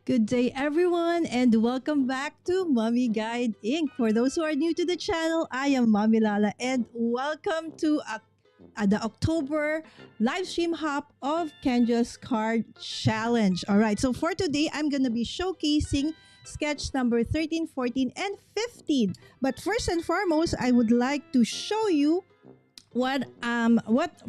Good day, everyone, and welcome back to Mommy Guide Inc. For those who are new to the channel, I am Mommy Lala, and welcome to the October live stream hop of Kendra's Card Challenge. All right, so for today, I'm going to be showcasing sketch number 13, 14, and 15. But first and foremost, I would like to show you what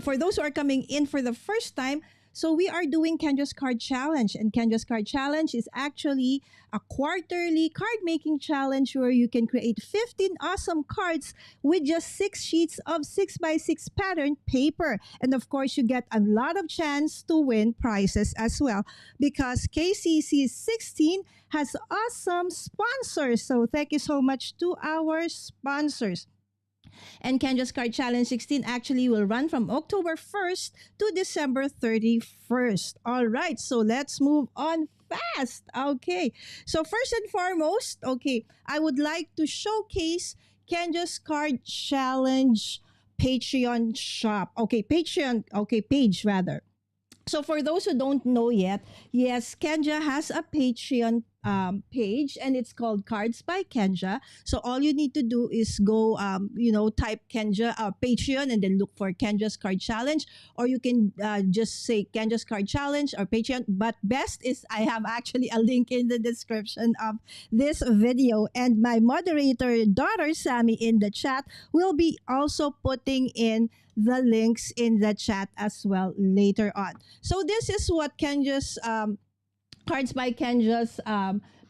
for those who are coming in for the first time. So we are doing Kendra's Card Challenge, and Kendra's Card Challenge is actually a quarterly card making challenge where you can create 15 awesome cards with just 6 sheets of 6x6 pattern paper. And of course, you get a lot of chance to win prizes as well because KCC 16 has awesome sponsors. So thank you so much to our sponsors. And Kendra's Card Challenge 16 actually will run from October 1st to December 31st. All right, so let's move on fast. Okay, so first and foremost, okay, I would like to showcase Kendra's Card Challenge Patreon shop. Okay, Patreon, okay, page rather. So for those who don't know yet, yes, Kendra has a Patreon page and it's called Cards by Kendra. So all you need to do is go, type Kendra Patreon and then look for Kendra's Card Challenge, or you can just say Kendra's Card Challenge or Patreon. But best is I have actually a link in the description of this video, and my moderator daughter Sammy in the chat will be also putting in the links in the chat as well later on. So this is what Kendra's Cards by Kendra's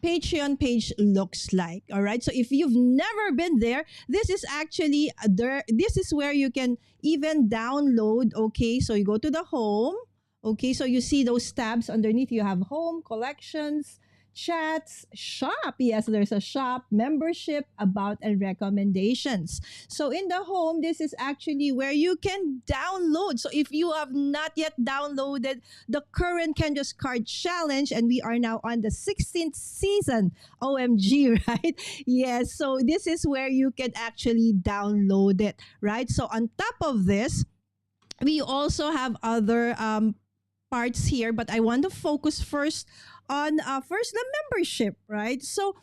Patreon page looks like. All right. So if you've never been there, this is actually there. This is where you can even download. Okay. So you go to the home. Okay. So you see those tabs underneath. You have home, collections, chats, shop. Yes, there's a shop, membership, about, and recommendations. So in the home, this is actually where you can download. So if you have not yet downloaded the current Kendra's Card Challenge, and we are now on the 16th season, OMG, right? Yes, so this is where you can actually download it, right? So on top of this, we also have other parts here, but I want to focus first on first the membership, right? So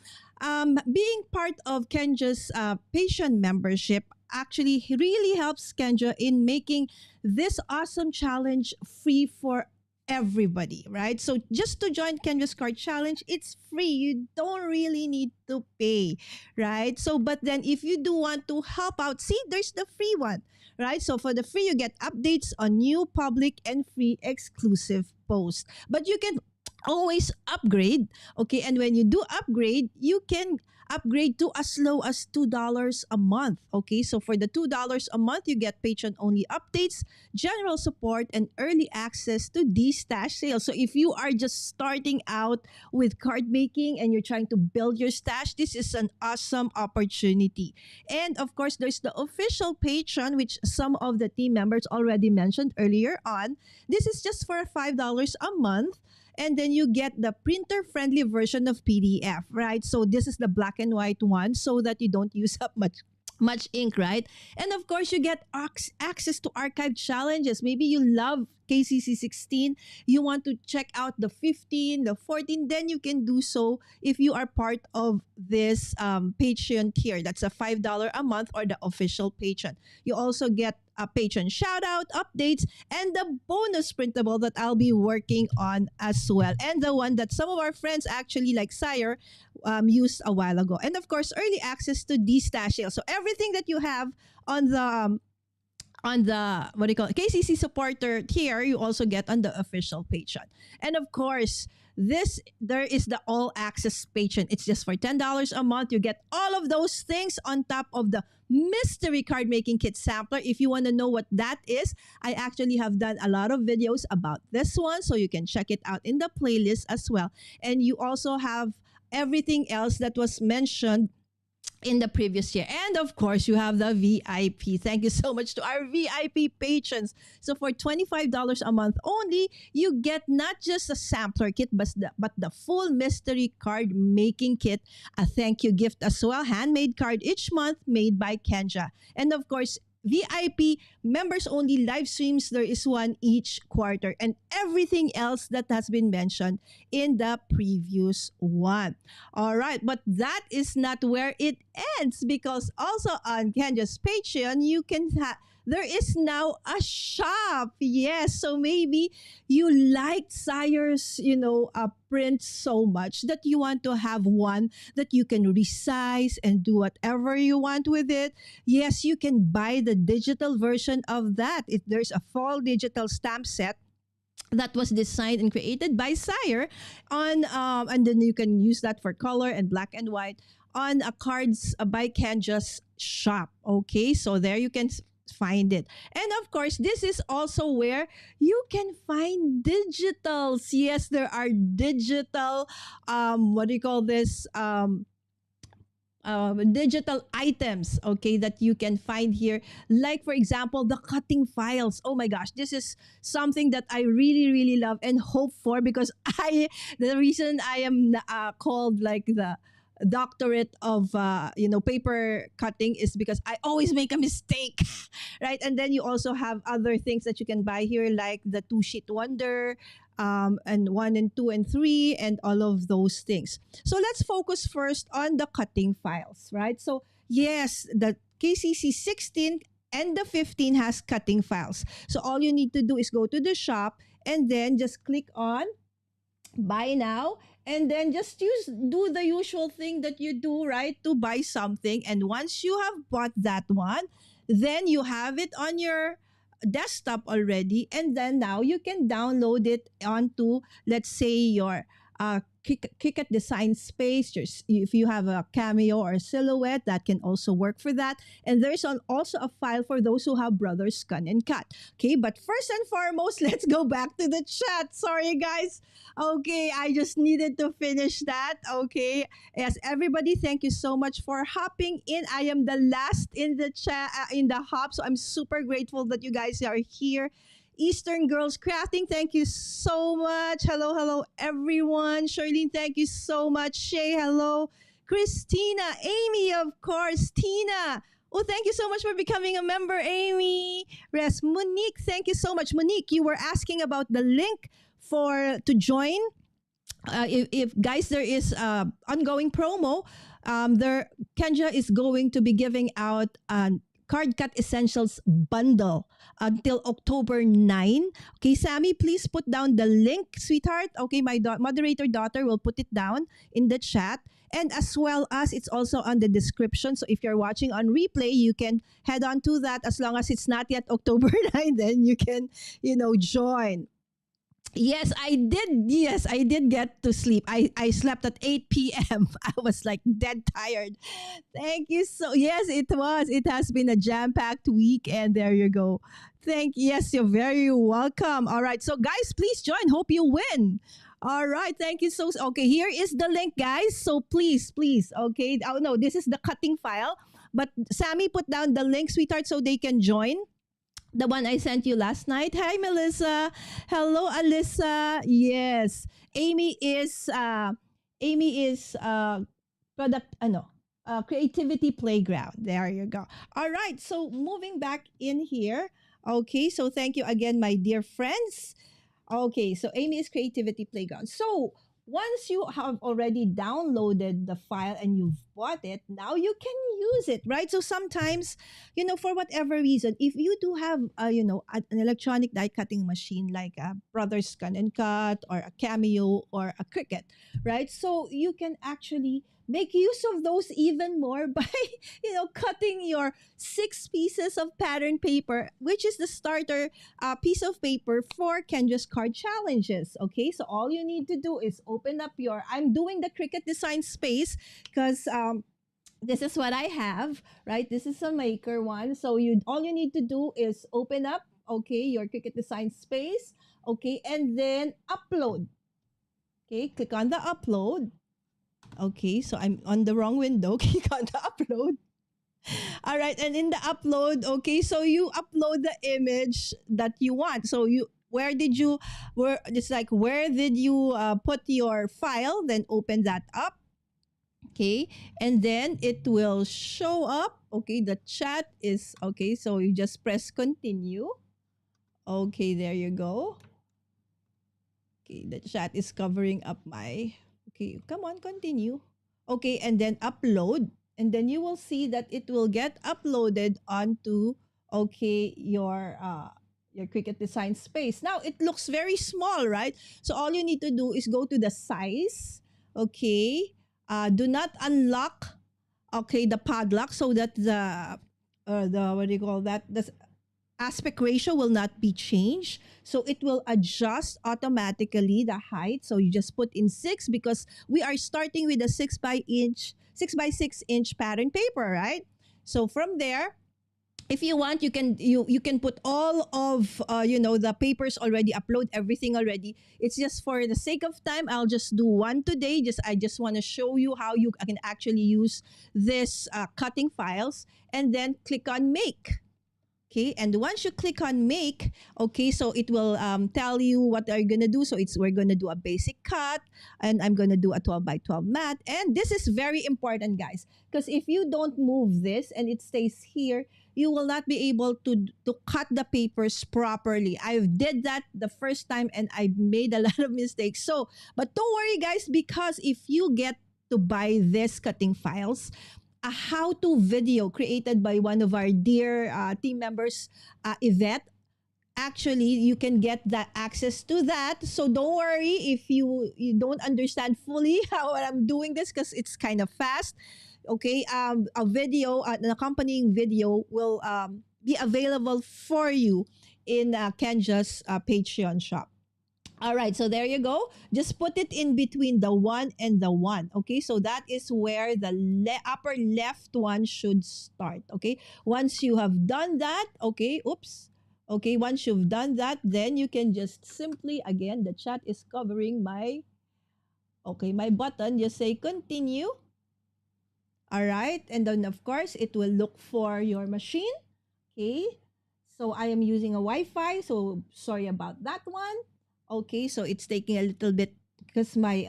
being part of Kendra's Patreon membership actually really helps Kendra in making this awesome challenge free for everybody, right? So just to join Kendra's Card Challenge, it's free. You don't really need to pay, right? So, but then if you do want to help out, see, there's the free one, right? So for the free, you get updates on new public and free exclusive posts. But you can always upgrade, okay? And when you do upgrade, you can upgrade to as low as $2 a month, okay? So for the $2 a month, you get patron only updates, general support, and early access to these stash sales. So if you are just starting out with card making and you're trying to build your stash, this is an awesome opportunity. And of course, there's the official patron, which some of the team members already mentioned earlier on. This is just for $5 a month, and then you get the printer-friendly version of PDF, right? So this is the black and white one so that you don't use up much ink, right? And of course, you get access to archived challenges. Maybe you love KCC 16, you want to check out the 15, the 14, then you can do so if you are part of this Patreon tier. That's a $5 a month, or the official patron. You also get a patron shout out, updates, and the bonus printable that I'll be working on as well. And the one that some of our friends actually, like Sire, used a while ago. And of course, early access to these stash sales. So everything that you have on the on the what do you call it, KCC supporter tier, you also get on the official Patreon. And of course, this there is the all access Patreon. It's just for $10 a month. You get all of those things on top of the mystery card making kit sampler. If you want to know what that is, I actually have done a lot of videos about this one, so you can check it out in the playlist as well. And you also have everything else that was mentioned in the previous year. And of course, you have the VIP. Thank you so much to our VIP patrons. So for $25 a month only, you get not just a sampler kit, but the full mystery card making kit, a thank you gift as well, handmade card each month made by Kendra. And of course, VIP members only live streams, there is one each quarter, and everything else that has been mentioned in the previous one. All right, but that is not where it ends, because also on Kendra's Patreon, you can there is now a shop. Yes, so maybe you liked Sire's, print so much that you want to have one that you can resize and do whatever you want with it. Yes, you can buy the digital version of that. There's a full digital stamp set that was designed and created by Sire and then you can use that for color and black and white on a cards by Kendra's shop. Okay, so there you can find it. And of course, this is also where you can find digitals. Yes, there are digital what do you call this, digital items, okay, that you can find here. Like, for example, the cutting files. Oh my gosh, this is something that I really, really love and hope for, because the reason I am called like the doctorate of paper cutting is because I always make a mistake. Right? And then you also have other things that you can buy here, like the two sheet wonder, and 1 and 2 and 3, and all of those things. So let's focus first on the cutting files, right? So yes, the KCC 16 and the 15 has cutting files. So all you need to do is go to the shop and then just click on buy now, and then just do the usual thing that you do, right, to buy something. And once you have bought that one, then you have it on your desktop already, and then now you can download it onto, let's say, your Cricut design space. If you have a cameo or a silhouette, that can also work for that. And there's also a file for those who have Brothers Scan and Cut. Okay, but first and foremost, let's go back to the chat. Sorry, guys. Okay, I just needed to finish that. Okay, yes, everybody, thank you so much for hopping in. I am the last in the chat, in the hop, so I'm super grateful that you guys are here. Eastern Girls Crafting, thank you so much. Hello, hello, everyone. Charlene, thank you so much. Shay, hello. Christina, Amy, of course. Tina, oh, thank you so much for becoming a member, Amy. Res, Monique, thank you so much. Monique, you were asking about the link to join. If guys, there is ongoing promo. There, Kendra is going to be giving out Card Cut Essentials bundle until October 9. Okay, Sammy, please put down the link, sweetheart. Okay, my moderator daughter will put it down in the chat. And as well as it's also on the description. So if you're watching on replay, you can head on to that. As long as it's not yet October 9, then you can, join. Yes, I did. Yes, I did get to sleep. I slept at 8 p.m. I was like dead tired. Thank you so. Yes, it was. It has been a jam-packed week, and there you go. Yes, you're very welcome. All right. So guys, please join. Hope you win. All right. Thank you so. Okay, here is the link, guys. So please. Okay. Oh no, this is the cutting file. But Sammy put down the link, sweetheart, so they can join. The one I sent you last night. Hi, Melissa. Hello, Alyssa. Yes, Amy is product. Creativity Playground. There you go. All right. So moving back in here. Okay. So thank you again, my dear friends. Okay. So Amy is Creativity Playground. So once you have already downloaded the file and you've bought it, now you can use it, right? So sometimes, for whatever reason, if you do have, an electronic die cutting machine like a Brothers Scan and Cut or a Cameo or a Cricut, right? So you can actually make use of those even more by, cutting your 6 pieces of pattern paper, which is the starter piece of paper for Kendra's card challenges. Okay, so all you need to do is open up your, I'm doing the Cricut Design Space because this is what I have, right? This is a maker one. So you all you need to do is open up, okay, your Cricut Design Space, okay, and then upload. Okay, click on the upload. Okay, so I'm on the wrong window. Click on the upload. All right, and in the upload, okay, so you upload the image that you want. So you where it's like where did you put your file? Then open that up. Okay, and then it will show up. Okay, the chat is okay, so you just press continue. Okay, there you go. Okay, the chat is covering up my. Okay, come on, continue. Okay, and then upload. And then you will see that it will get uploaded onto, okay, your Cricut Design Space. Now, it looks very small, right? So all you need to do is go to the size. Okay. Do not unlock, okay, the padlock so that the what do you call that? The aspect ratio will not be changed. So it will adjust automatically the height. So you just put in 6 because we are starting with a 6 by 6 inch pattern paper, right? So from there, if you want, you can put all of the papers already, upload everything already. It's just for the sake of time, I'll just do one today. I just want to show you how you can actually use this cutting files, and then click on make. Okay, and once you click on make, okay, so it will tell you what are you gonna do. So we're gonna do a basic cut, and I'm gonna do a 12 by 12 mat. And this is very important, guys, because if you don't move this and it stays here, you will not be able to cut the papers properly. I did that the first time and I made a lot of mistakes. So, but don't worry, guys, because if you get to buy this cutting files, a how-to video created by one of our dear team members, Yvette. Actually, you can get that access to that. So don't worry if you don't understand fully how I'm doing this because it's kind of fast. Okay, a video, an accompanying video will be available for you in Kenja's Patreon shop. All right, so there you go. Just put it in between the 1 and the 1. Okay, so that is where the upper left one should start. Okay, once you have done that, okay, oops. Okay, once you've done that, then you can just simply, again, the chat is covering my, okay, my button. Just say continue. All right, and then of course, it will look for your machine. Okay, so I am using a Wi-Fi, so sorry about that one. Okay, so it's taking a little bit because my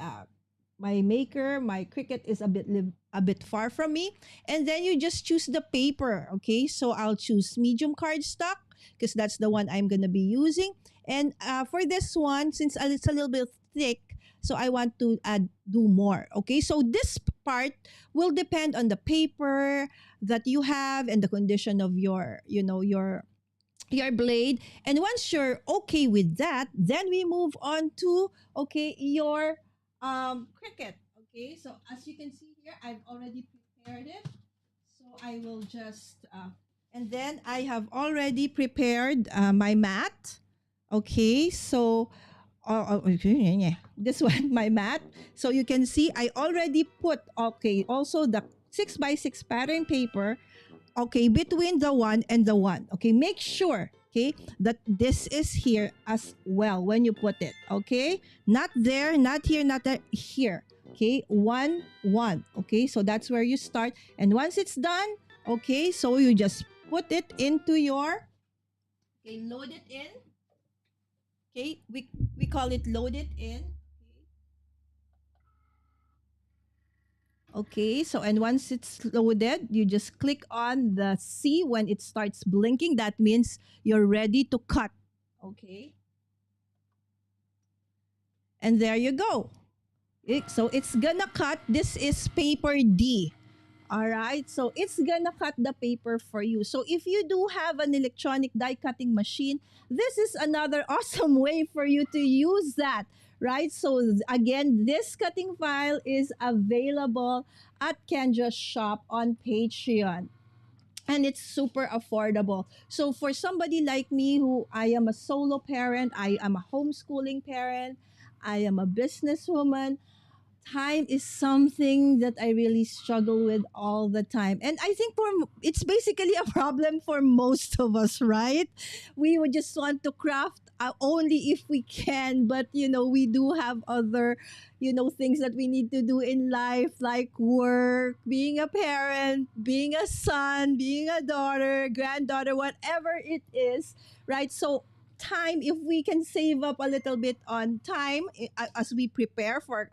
maker, my Cricut is a bit far from me. And then you just choose the paper. Okay, so I'll choose medium cardstock because that's the one I'm gonna be using. And for this one, since it's a little bit thick, so I want to do more. Okay, so this part will depend on the paper that you have and the condition of your blade. And once you're okay with that, then we move on to, okay, your Cricut. Okay, so as you can see here, I've already prepared it. So I will just and then I have already prepared my mat. Okay, so okay, this one, my mat. So you can see I already put, okay, also the 6 by 6 pattern paper, okay, between the 1 and the 1. Okay, make sure, okay, that this is here as well when you put it. Okay, not there, not here, not there, here. Okay, 1 1. Okay, so that's where you start. And once it's done, okay, so you just put it into your, okay, load it in. Okay, we call it load it in. Okay, so and once it's loaded, you just click on the C when it starts blinking. That means you're ready to cut. Okay. And there you go. So it's gonna cut. This is paper D. All right, so it's gonna cut the paper for you. So if you do have an electronic die cutting machine, this is another awesome way for you to use that, right? So again, this cutting file is available at Kendra's shop on Patreon. And it's super affordable. So for somebody like me who I am a solo parent, I am a homeschooling parent, I am a businesswoman, time is something that I really struggle with all the time. And I think it's basically a problem for most of us, right? We would just want to craft only if we can, but we do have other, things that we need to do in life, like work, being a parent, being a son, being a daughter, granddaughter, whatever it is, right? So time, if we can save up a little bit on time as we prepare for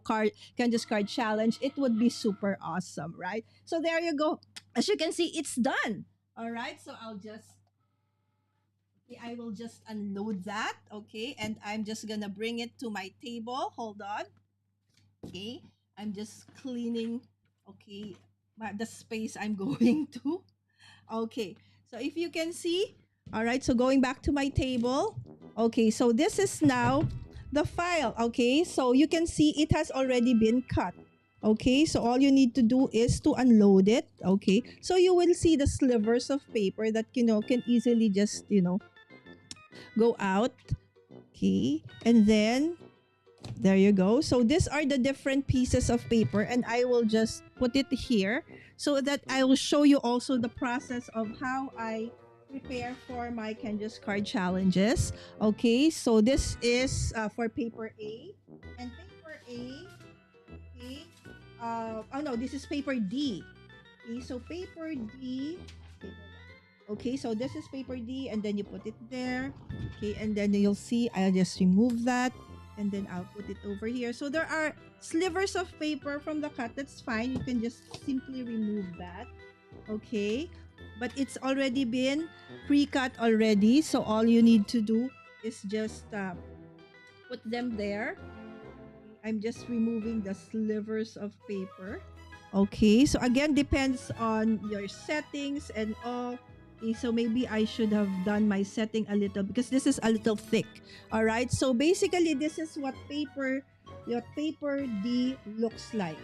card Candace card challenge, it would be super awesome, right? So there you go. As you can see, it's done. All right, so I will just unload that. Okay, and I'm just gonna bring it to my table. Hold on. Okay, I'm just cleaning. Okay, the space I'm going to. Okay, so if you can see, all right, so going back to my table. Okay, so this is now the file. Okay, so you can see it has already been cut. Okay, so all you need to do is to unload it. Okay, so you will see the slivers of paper that can easily just go out. Okay, and then there you go. So these are the different pieces of paper, and I will just put it here so that I will show you also the process of how I prepare for my Canvas card challenges. Okay, so this is for paper A, and paper A. Okay, oh no, this is paper D. Okay, so paper D. Okay, so this is paper D, and then you put it there. Okay, and then you'll see I'll just remove that, and then I'll put it over here. So there are slivers of paper from the cut. That's fine. You can just simply remove that. Okay, but it's already been pre-cut already. So all you need to do is just put them there. I'm just removing the slivers of paper. Okay, so again, depends on your settings and all. Okay, so maybe I should have done my setting a little because this is a little thick. All right, so basically this is what your paper D looks like.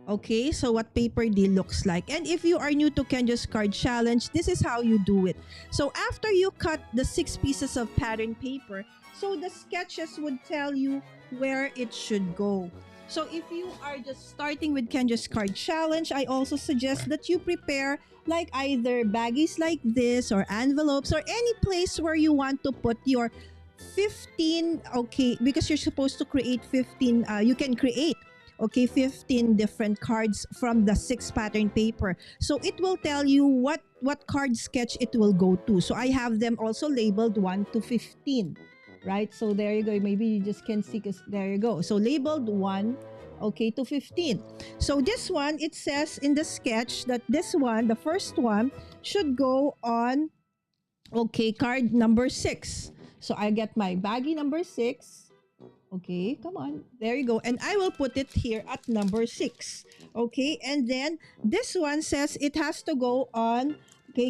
Okay, so what paper D looks like. And if you are new to Kendra's Card Challenge, this is how you do it. So after you cut the 6 pieces of pattern paper, so the sketches would tell you where it should go. So if you are just starting with Kendra's Card Challenge, I also suggest that you prepare like either baggies like this or envelopes or any place where you want to put your 15, okay, because you're supposed to create 15, you can create 15 different cards from the 6 pattern paper. So it will tell you what card sketch it will go to. So I have them also labeled 1 to 15, right? So there you go. Maybe you just can see, because there you go. So labeled 1 to 15. So this one, it says in the sketch that this one, the first one, should go on card number 6. So I get my baggie number 6. Okay, come on. There you go. And I will put it here at number 6. Okay, and then this one says it has to go on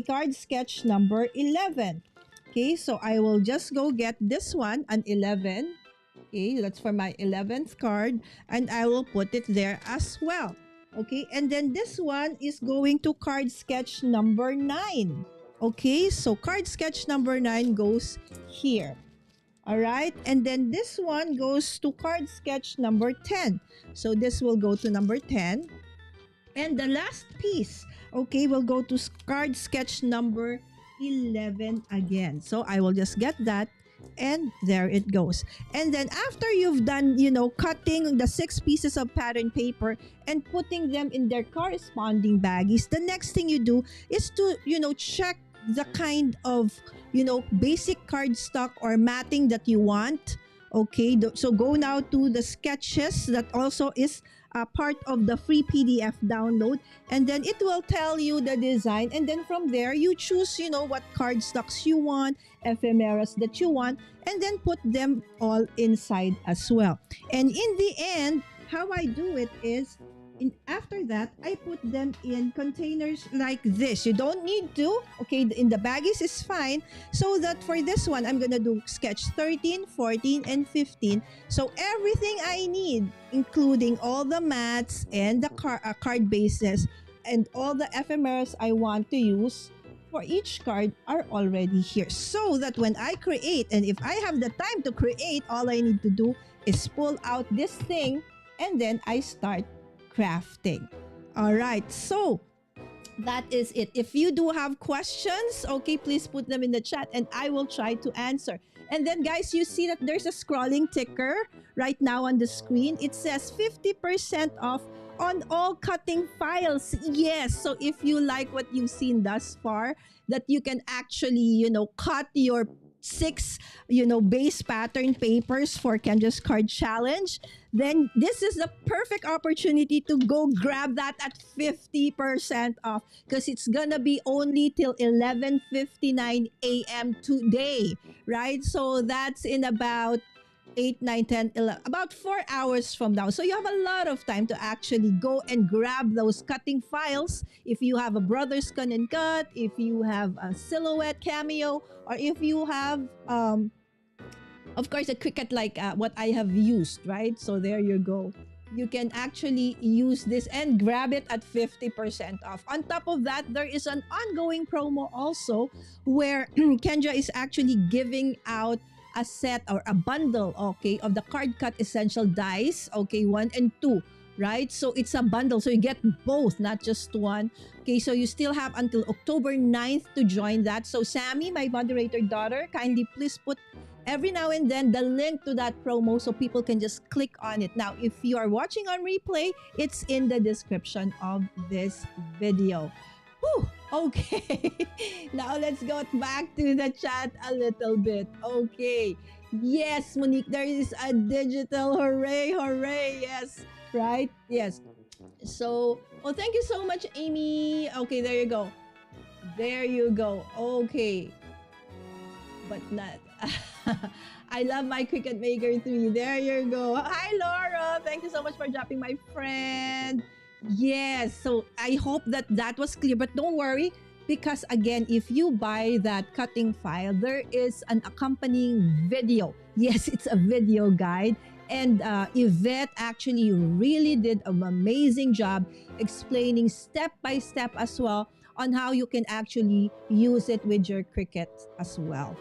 card sketch number 11. Okay, so I will just go get this one, an 11. Okay, that's for my 11th card, and I will put it there as well. Okay, and then this one is going to card sketch number 9. Okay, so card sketch number 9 goes here. All right, and then this one goes to card sketch number 10. So this will go to number 10. And the last piece, will go to card sketch number 11 again. So I will just get that, and there it goes. And then after you've done, cutting the 6 pieces of pattern paper and putting them in their corresponding baggies, the next thing you do is to, check the kind of basic cardstock or matting that you want. Okay, so go now to the sketches that also is part of the free PDF download, and then it will tell you the design, and then from there you choose what cardstocks you want, ephemeras that you want, and then put them all inside as well. And in the end, how I do it is After that, I put them in containers like this. You don't need to. Okay, in the baggies is fine. So that for this one, I'm gonna do sketch 13, 14, and 15. So everything I need, including all the mats and the card bases and all the ephemeras I want to use for each card are already here. So that when I create, and if I have the time to create, all I need to do is pull out this thing and then I start crafting. All right, so that is it. If you do have questions, okay, please put them in the chat and I will try to answer. And then, guys, you see that there's a scrolling ticker right now on the screen. It says 50% off on all cutting files. Yes, so if you like what you've seen thus far, that you can actually, cut your 6, base pattern papers for Kendra's card challenge, then this is the perfect opportunity to go grab that at 50% off because it's gonna be only till 11:59 a.m. today, right? So that's in about 8, 9, 10, 11, about 4 hours from now. So you have a lot of time to actually go and grab those cutting files. If you have a Brothers Gun and Cut, if you have a Silhouette Cameo, or if you have, of course, a Cricut like what I have used, right? So there you go. You can actually use this and grab it at 50% off. On top of that, there is an ongoing promo also where Kendra is actually giving out a set or a bundle, okay, of the Card Cut Essential Dies, okay, 1 and 2, right? So it's a bundle, so you get both, not just one. Okay, so you still have until October 9th to join that. So Sammy, my moderator daughter, kindly please put every now and then the link to that promo so people can just click on it. Now, if you are watching on replay, it's in the description of this video. Whew, okay. Now let's go back to the chat a little bit. Okay. Yes, Monique, there is a digital. Hooray, hooray. Yes, right? Yes. So, oh, thank you so much, Amy. Okay, there you go. There you go. Okay. But not. I love my Cricut Maker 3. There you go. Hi, Laura. Thank you so much for dropping, my friend. Yes. So I hope that that was clear. But don't worry, because again, if you buy that cutting file, there is an accompanying video. Yes, it's a video guide. And Yvette actually really did an amazing job explaining step by step as well on how you can actually use it with your Cricut as well.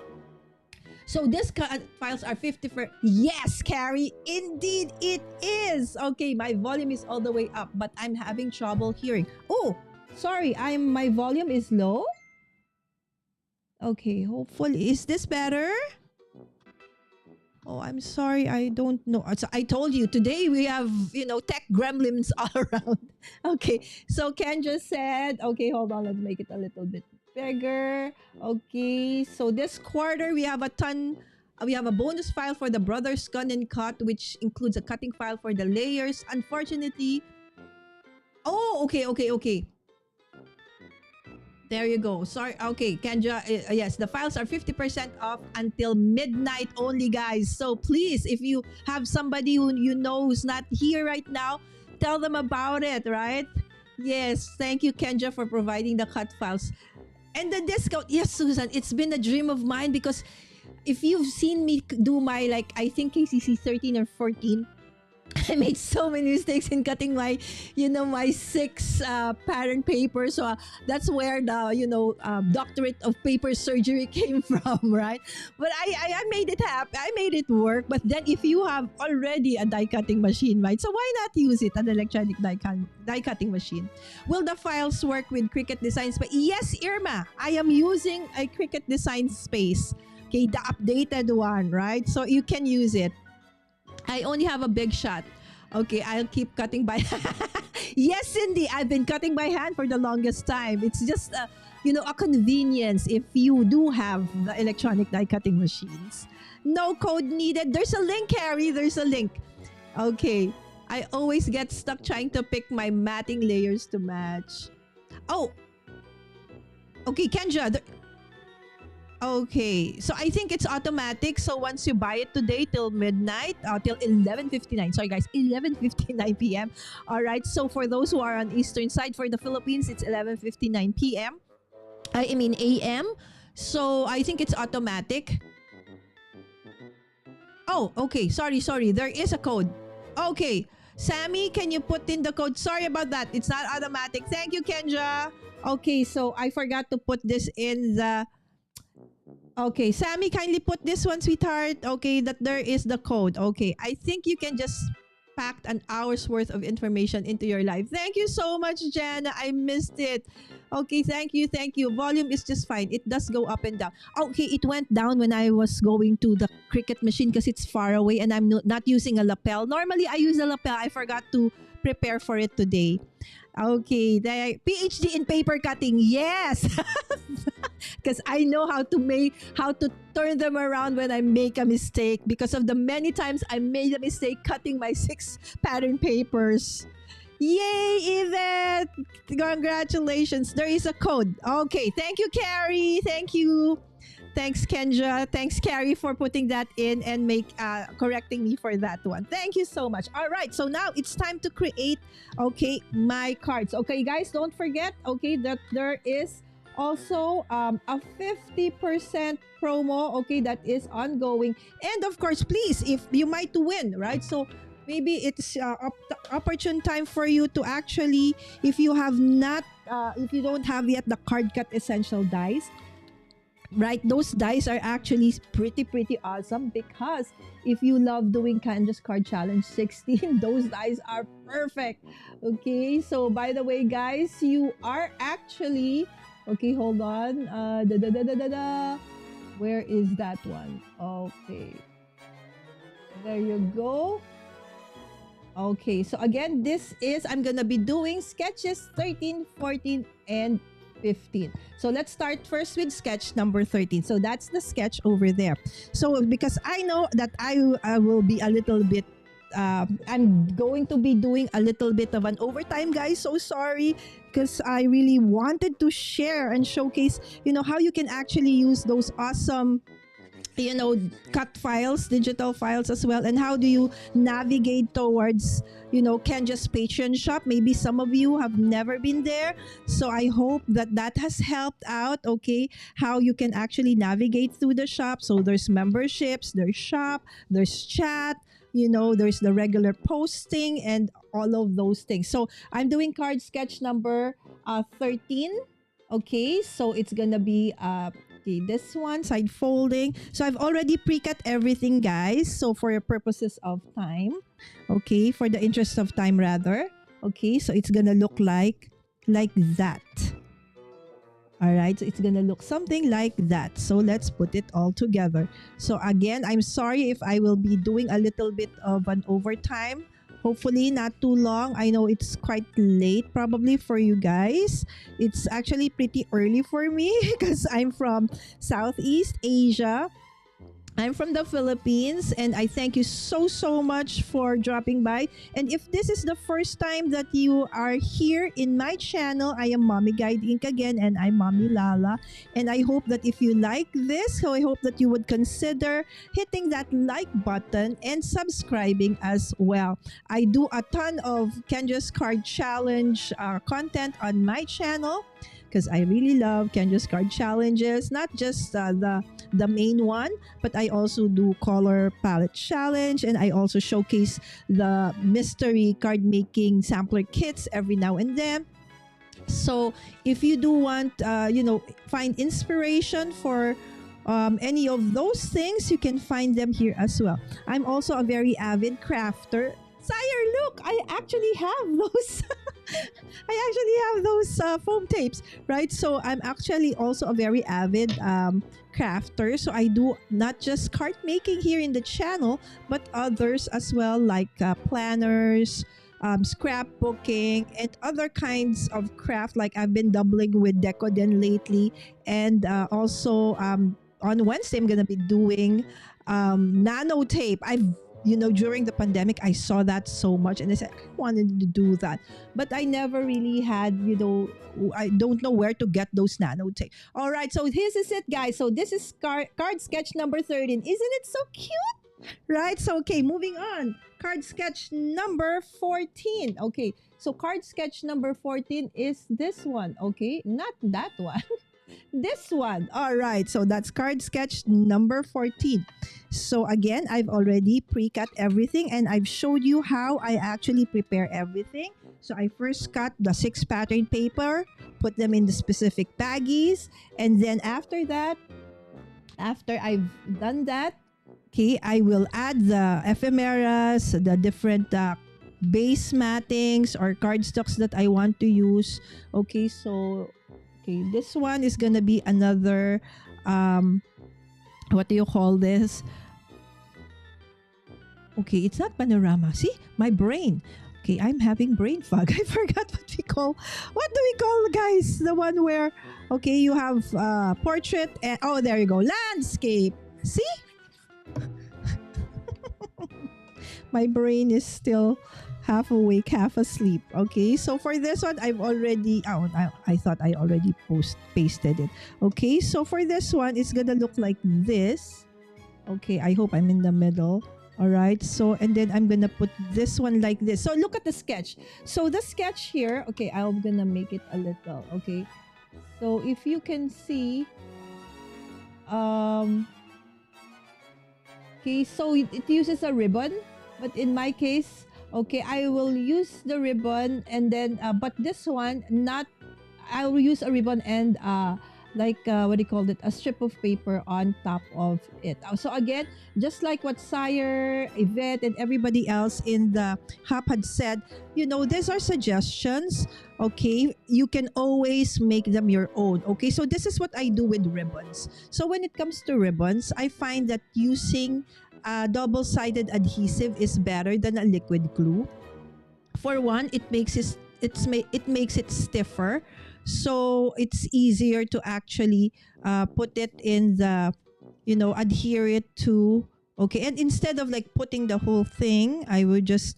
So these files are 50 for... Yes, Carrie, indeed it is. Okay, my volume is all the way up, but I'm having trouble hearing. Oh, sorry, my volume is low. Okay, hopefully, is this better? Oh, I'm sorry, I don't know. So I told you, today we have, tech gremlins all around. Okay, so Kendra said, okay, hold on, let's make it a little bit bigger. Okay, so this quarter we have a bonus file for the Brothers Gun and Cut, which includes a cutting file for the layers. Unfortunately, oh, okay. There you go. Sorry. Okay, Kendra, yes, the files are 50% off until midnight only, guys. So please, if you have somebody who you know who's not here right now, tell them about it, right? Yes, thank you, Kendra, for providing the cut files. And the discount, yes, Susan, it's been a dream of mine because if you've seen me do my, I think KCC 13 or 14, I made so many mistakes in cutting my, my 6 pattern paper. So that's where the, doctorate of paper surgery came from, right? But I made it happen. I made it work. But then if you have already a die cutting machine, right? So why not use it, an electronic die cutting machine? Will the files work with Cricut Design Space? Yes, Irma. I am using a Cricut Design Space. Okay, the updated one, right? So you can use it. I only have a big shot. Okay, I'll keep cutting by Yes, Cindy, I've been cutting by hand for the longest time. It's just, a convenience if you do have the electronic die cutting machines. No code needed. There's a link, Carrie. There's a link. Okay. I always get stuck trying to pick my matting layers to match. Oh. Okay, Kendra. Okay, so I think it's automatic. So once you buy it today till midnight, till 11:59. Sorry guys, 11:59 p.m. All right. So for those who are on Eastern side, for the Philippines, it's 11:59 p.m. I mean a.m. So I think it's automatic. Oh, okay. Sorry, sorry. There is a code. Okay. Sammy, can you put in the code? Sorry about that. It's not automatic. Thank you, Kendra. Okay, so I forgot to put this in the. Okay, Sammy, kindly put this one, sweetheart. Okay, that there is the code. Okay, I think you can just pack an hour's worth of information into your life. Thank you so much, Jana. I missed it. Okay, thank you, thank you. Volume is just fine. It does go up and down. Okay, it went down when I was going to the cricket machine because it's far away and I'm not using a lapel. Normally, I use a lapel. I forgot to prepare for it today. Okay, PhD in paper cutting. Yes. Because I know how to turn them around when I make a mistake because of the many times I made a mistake cutting my 6 pattern papers. Yay, Yvette! Congratulations. There is a code. Okay, thank you, Carrie. Thank you. Thanks, Kendra. Thanks, Carrie, for putting that in and correcting me for that one. Thank you so much. All right, so now it's time to create, okay, my cards. Okay, guys, don't forget, okay, that there is also a 50% promo, okay, that is ongoing. And of course, please, if you might win, right? So maybe it's opportune time for you to actually, if you don't have yet the card cut essential dice, right? Those dice are actually pretty awesome because if you love doing Candace Card Challenge 16, those dice are perfect. Okay, so by the way, guys, you are actually, okay, hold on. Where is that one? Okay. There you go. Okay, so again, I'm gonna be doing sketches 13, 14, and 15. So let's start first with sketch number 13. So that's the sketch over there. So because I know that I will be a little bit I'm going to be doing a little bit of an overtime, guys. So sorry, because I really wanted to share and showcase, how you can actually use those awesome, cut files, digital files as well. And how do you navigate towards, Kenja's Patreon shop? Maybe some of you have never been there. So I hope that has helped out, okay, how you can actually navigate through the shop. So there's memberships, there's shop, there's chat, there's the regular posting and all of those things. So I'm doing card sketch number 13. Okay, so it's gonna be okay, this one, side folding. So I've already pre-cut everything, guys. So for your purposes of time, okay, for the interest of time rather. Okay, so it's gonna look like that. All right, so it's gonna look something like that. So let's put it all together. So again, I'm sorry if I will be doing a little bit of an overtime. Hopefully not too long. I know it's quite late probably for you guys. It's actually pretty early for me because I'm from Southeast Asia. I'm from the Philippines and I thank you so much for dropping by. And if this is the first time that you are here in my channel, I am Mommy Guide Inc. again and I'm Mommy Lala. And I hope that if you like this, so I hope that you would consider hitting that like button and subscribing as well. I do a ton of Kendra's Card Challenge content on my channel because I really love Kendra's Card Challenges, not just the main one, but I also do color palette challenge and I also showcase the mystery card making sampler kits every now and then. So if you do want, find inspiration for any of those things, you can find them here as well. I'm also a very avid crafter. Sire, look, I actually have those. Foam tapes, right? So I'm actually also a very avid crafter. So I do not just card making here in the channel, but others as well, like planners, scrapbooking, and other kinds of craft. Like I've been doubling with Decoden lately, and also on Wednesday I'm gonna be doing nano tape. I've during the pandemic, I saw that so much and I said, I wanted to do that. But I never really had, I don't know where to get those nano tape. All right, so this is it, guys. So this is card sketch number 13. Isn't it so cute? Right? So, okay, moving on. Card sketch number 14. Okay, so card sketch number 14 is this one. Okay, not that one. This one. All right. So that's card sketch number 14. So again, I've already pre-cut everything and I've showed you how I actually prepare everything. So I first cut the 6 pattern paper, put them in the specific baggies, and then after that, after I've done that, okay, I will add the ephemeras, the different base mattings or cardstocks that I want to use. Okay, so okay, this one is gonna be another what do you call this? Okay, it's not panorama. See, my brain. Okay, I'm having brain fog. I forgot what do we call, guys? The one where, okay, you have portrait and, oh, there you go, landscape. See? My brain is still half awake, half asleep. Okay, so for this one, I've already, I thought I already pasted it. Okay, so for this one, it's gonna look like this. Okay, I hope I'm in the middle. All right, so, and then I'm gonna put this one like this. So look at the sketch. So the sketch here, okay, I'm gonna make it a little, okay. So if you can see, okay, so it uses a ribbon, but in my case, okay, I will use the ribbon and then, but this one, not, I will use a ribbon and like, what do you call it? A strip of paper on top of it. So again, just like what Sire, Yvette, and everybody else in the hub had said, these are suggestions. Okay, you can always make them your own. Okay, so this is what I do with ribbons. So when it comes to ribbons, I find that using double-sided adhesive is better than a liquid glue. For one, it makes it stiffer, so it's easier to actually put it in the, adhere it to. Okay, and instead of like putting the whole thing, I would just,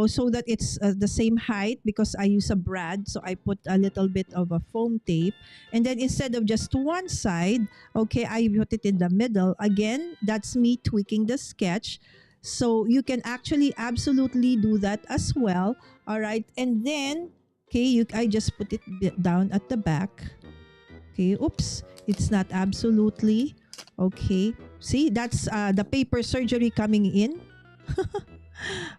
so that it's the same height, because I use a brad, so I put a little bit of a foam tape, and then instead of just one side, okay, I put it in the middle. Again, that's me tweaking the sketch. So you can actually absolutely do that as well. All right, and then, okay, I just put it down at the back. Okay, oops, it's not absolutely. Okay, see, that's the paper surgery coming in.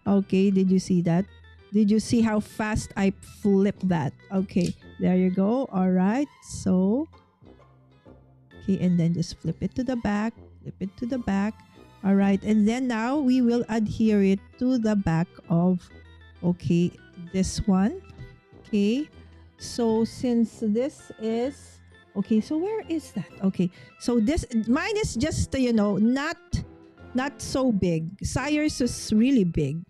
Okay, did you see that? Did you see how fast I flipped that? Okay, there you go. All right, so, okay, and then just flip it to the back, flip it to the back. All right, and then now we will adhere it to the back of, okay, this one. Okay, so since this is, okay, so where is that? Okay, so this, mine is just, not so big. Sire's is really big.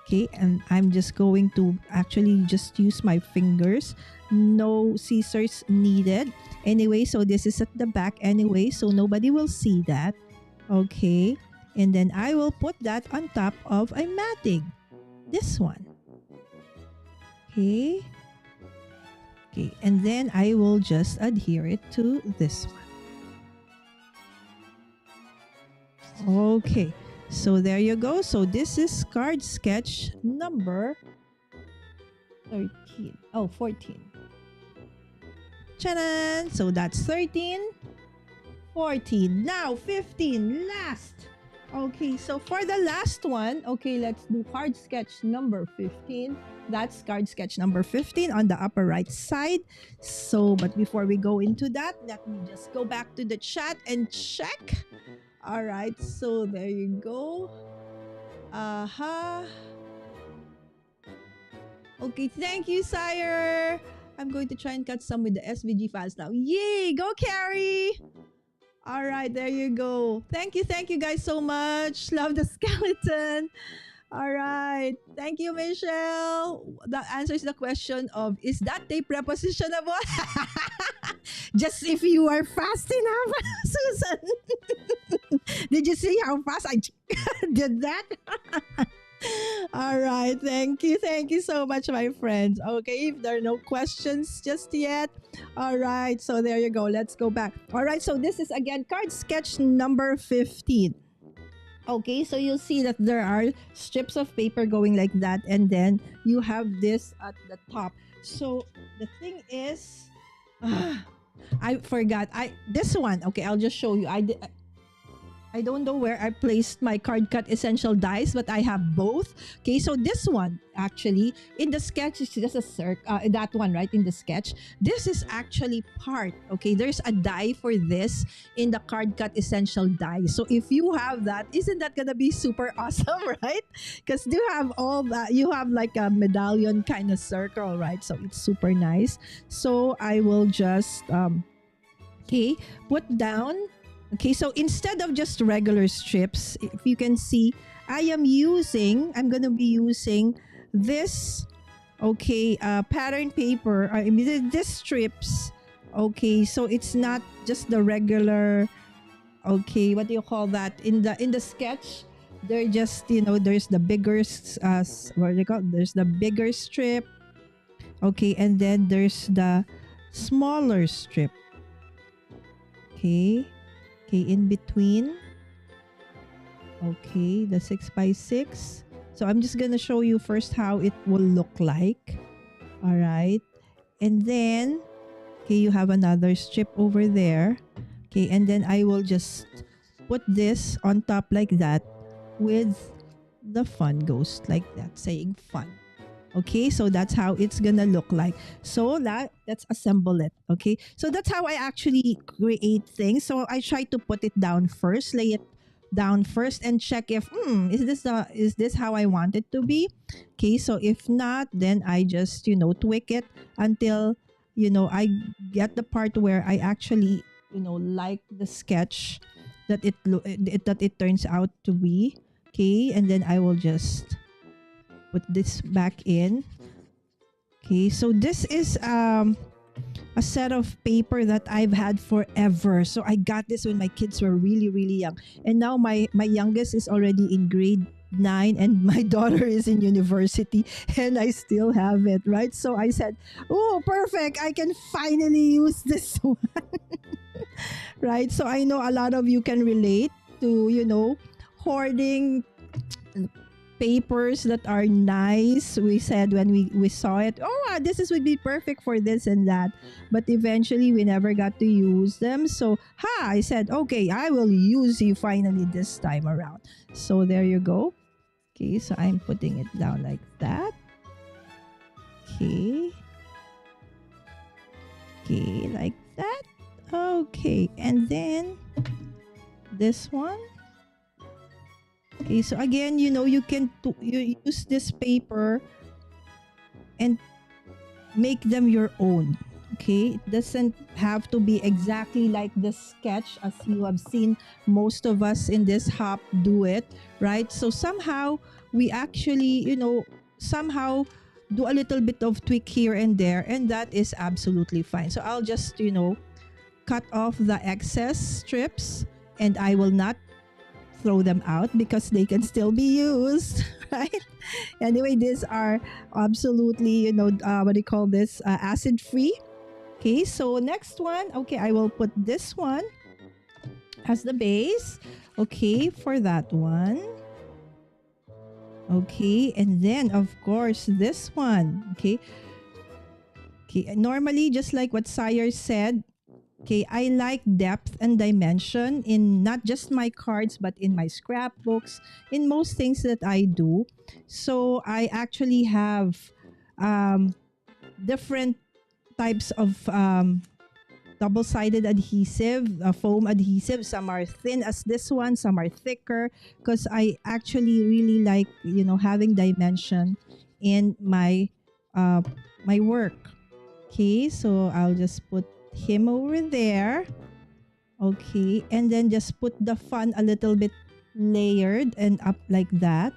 Okay, and I'm just going to actually just use my fingers. No scissors needed. Anyway, so this is at the back anyway, so nobody will see that. Okay, and then I will put that on top of a matting. This one. Okay. Okay, and then I will just adhere it to this one. Okay, so there you go. So this is card sketch number 13. Oh, 14. Chanan! So that's 13, 14. Now 15, last. Okay, so for the last one, okay, let's do card sketch number 15. That's card sketch number 15 on the upper right side. So, but before we go into that, let me just go back to the chat and check. All right, so there you go. Okay, thank you, Sire. I'm going to try and cut some with the SVG files now. Yay, go Carrie! All right, there you go. Thank you guys so much. Love the skeleton. All right. Thank you, Michelle. That answers the question of, is that tape repositionable? Just if you are fast enough, Susan. Did you see how fast I did that? All right. Thank you. Thank you so much, my friends. Okay. If there are no questions just yet. All right. So there you go. Let's go back. All right. So this is again card sketch number 15. Okay, so you'll see that there are strips of paper going like that, and then you have this at the top. So the thing is, I forgot. I this one. Okay, I'll just show you. I don't know where I placed my card cut essential dies, but I have both. Okay, so this one actually in the sketch is just a that one right in the sketch. This is actually part. Okay, there's a die for this in the card cut essential die. So if you have that, isn't that gonna be super awesome, right? Because you have all that. You have like a medallion kind of circle, right? So it's super nice. So I will just okay put down. Okay, so instead of just regular strips, if you can see, I'm going to be using this, okay, pattern paper. I mean, this strips. Okay, so it's not just the regular, okay, what do you call that? In the sketch, they're just, there's the bigger, what do you call it? There's the bigger strip. Okay, and then there's the smaller strip. Okay. Okay, in between. Okay, the 6x6. So I'm just gonna show you first how it will look like. All right. And then, okay, you have another strip over there. Okay, and then I will just put this on top like that with the fun ghost like that, saying fun. Okay, so that's how it's gonna look like. So let's assemble it. Okay, so that's how I actually create things. So I try to put it down first, lay it down first, and check if is this how I want it to be. Okay, so if not, then I just tweak it until I get the part where I actually like the sketch that it turns out to be. Okay, and then I will just put this back in. Okay, so this is a set of paper that I've had forever. So I got this when my kids were really, really young. And now my youngest is already in grade 9 and my daughter is in university and I still have it, right? So I said, oh, perfect. I can finally use this one. Right? So I know a lot of you can relate to, hoarding papers that are nice. We said when we saw it, this would be perfect for this and that, but eventually we never got to use them. So I said, okay, I will use you finally this time around. So there you go. Okay, so I'm putting it down like that. Okay, like that. Okay, and then this one. Okay, so again, you can you use this paper and make them your own. Okay, it doesn't have to be exactly like the sketch as you have seen most of us in this hop do it, right? So somehow we actually, somehow do a little bit of tweak here and there, and that is absolutely fine. So I'll just, cut off the excess strips, and I will not throw them out because they can still be used. Right? Anyway, these are absolutely, what do you call this? Acid free. Okay, so next one. Okay, I will put this one as the base. Okay, for that one. Okay, and then of course this one. Okay. Okay, normally just like what Sire said, okay, I like depth and dimension in not just my cards, but in my scrapbooks, in most things that I do. So I actually have different types of double-sided adhesive, foam adhesive. Some are thin as this one, some are thicker, because I actually really like, having dimension in my my work. Okay, so I'll just put him over there. Okay, and then just put the fun a little bit layered and up like that.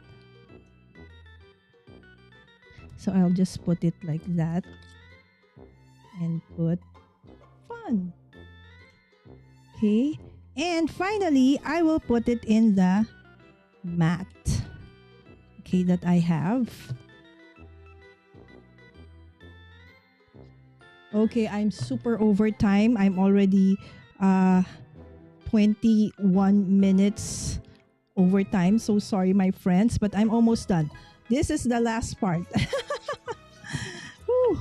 So I'll just put it like that and put fun. Okay. And finally, I will put it in the mat. Okay, that I have. Okay, I'm super over time. I'm already 21 minutes over time. So sorry, my friends, but I'm almost done. This is the last part. Whew.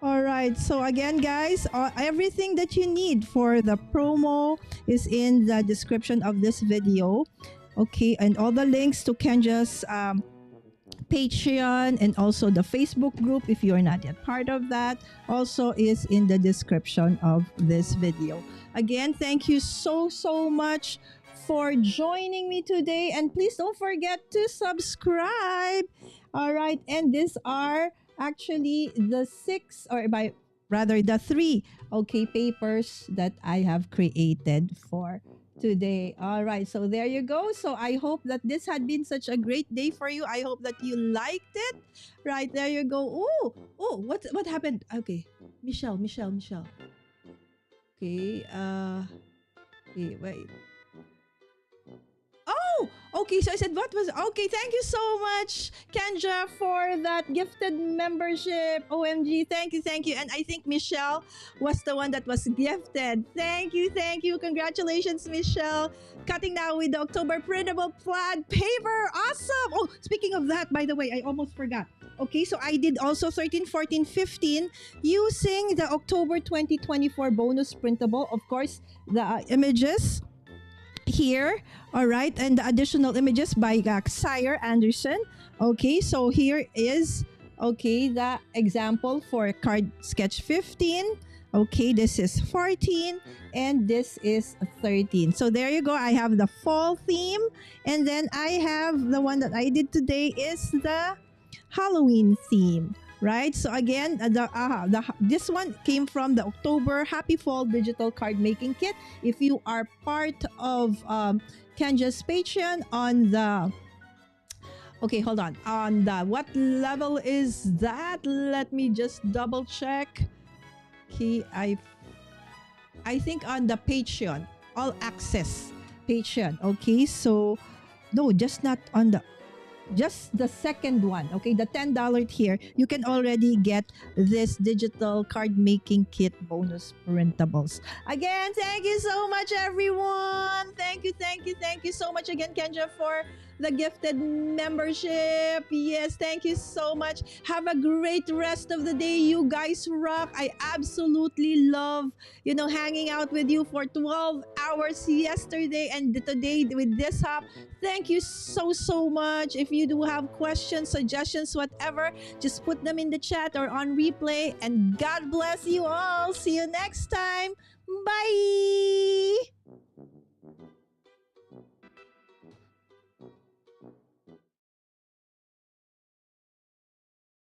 All right. So again, guys, everything that you need for the promo is in the description of this video. Okay, and all the links to Kendra's Patreon and also the Facebook group, if you are not yet part of that, also is in the description of this video. Again, thank you so much for joining me today, and please don't forget to subscribe. All right, and these are actually the the three papers that I have created for today. All right, so there you go. So I hope that this had been such a great day for you. I hope that you liked it. Right, there you go. Oh, what happened? Okay, Michelle. Okay, okay, wait. Oh, okay. So I said, what was okay? Thank you so much, Kendra, for that gifted membership. OMG, thank you. And I think Michelle was the one that was gifted. Thank you. Congratulations, Michelle. Cutting now with the October printable plaid paper. Awesome. Oh, speaking of that, by the way, I almost forgot. Okay, so I did also 13, 14, 15 using the October 2024 bonus printable. Of course, the images here, all right, and the additional images by Sire Anderson. Okay, so here is the example for card sketch 15. Okay, this is 14 and this is 13. So there you go. I have the fall theme, and then I have the one that I did today is the Halloween theme. Right, so again, this one came from the October Happy Fall Digital Card Making Kit. If you are part of Kendra's Patreon on the hold on the what level is that? Let me just double check. Okay, I think on the Patreon, all access Patreon. Okay, so no, just the second one, okay, the $10 tier, you can already get this digital card making kit bonus printables. Again, thank you so much, everyone. Thank you so much again, Kendra, for the gifted membership. Yes, thank you so much. Have a great rest of the day. You guys rock. I absolutely love, hanging out with you for 12 hours yesterday and today with this hub. Thank you so much. If you do have questions, suggestions, whatever, just put them in the chat or on replay. And God bless you all. See you next time. Bye.